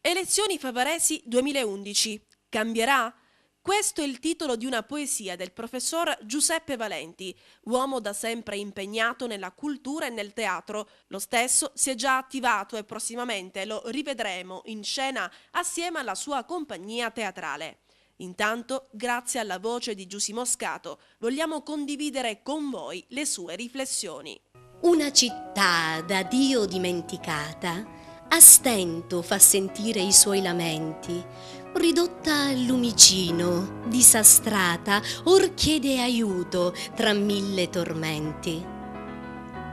Elezioni Favaresi 2011. Cambierà? Questo è il titolo di una poesia del professor Giuseppe Valenti, uomo da sempre impegnato nella cultura e nel teatro. Lo stesso si è già attivato e prossimamente lo rivedremo in scena assieme alla sua compagnia teatrale. Intanto, grazie alla voce di Giusy Moscato, vogliamo condividere con voi le sue riflessioni. Una città da Dio dimenticata a stento fa sentire i suoi lamenti, ridotta al lumicino, disastrata, or chiede aiuto tra mille tormenti.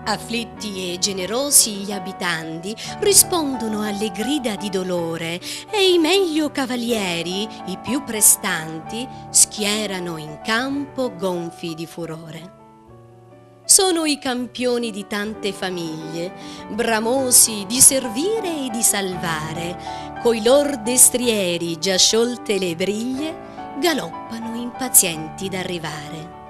Afflitti e generosi gli abitanti rispondono alle grida di dolore e i meglio cavalieri, i più prestanti, schierano in campo gonfi di furore. Sono i campioni di tante famiglie, bramosi di servire e di salvare, coi lor destrieri già sciolte le briglie, galoppano impazienti d'arrivare.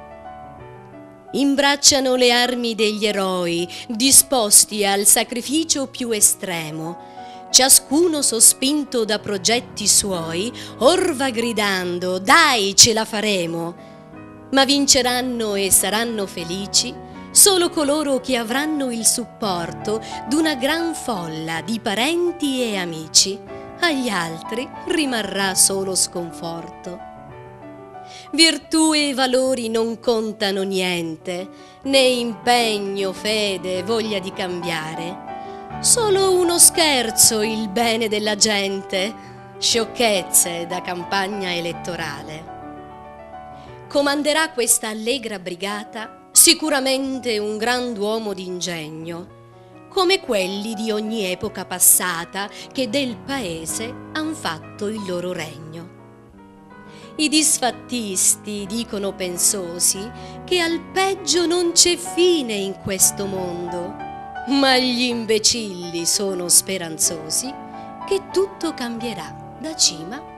Imbracciano le armi degli eroi, disposti al sacrificio più estremo. Ciascuno sospinto da progetti suoi, or va gridando: «Dai, ce la faremo!» Ma vinceranno e saranno felici solo coloro che avranno il supporto d'una gran folla di parenti e amici. Agli altri rimarrà solo sconforto. Virtù e valori non contano niente, né impegno, fede, voglia di cambiare. Solo uno scherzo il bene della gente, sciocchezze da campagna elettorale. Comanderà questa allegra brigata sicuramente un grand'uomo d'ingegno, come quelli di ogni epoca passata che del paese han fatto il loro regno. I disfattisti dicono pensosi che al peggio non c'è fine in questo mondo, ma gli imbecilli sono speranzosi che tutto cambierà da cima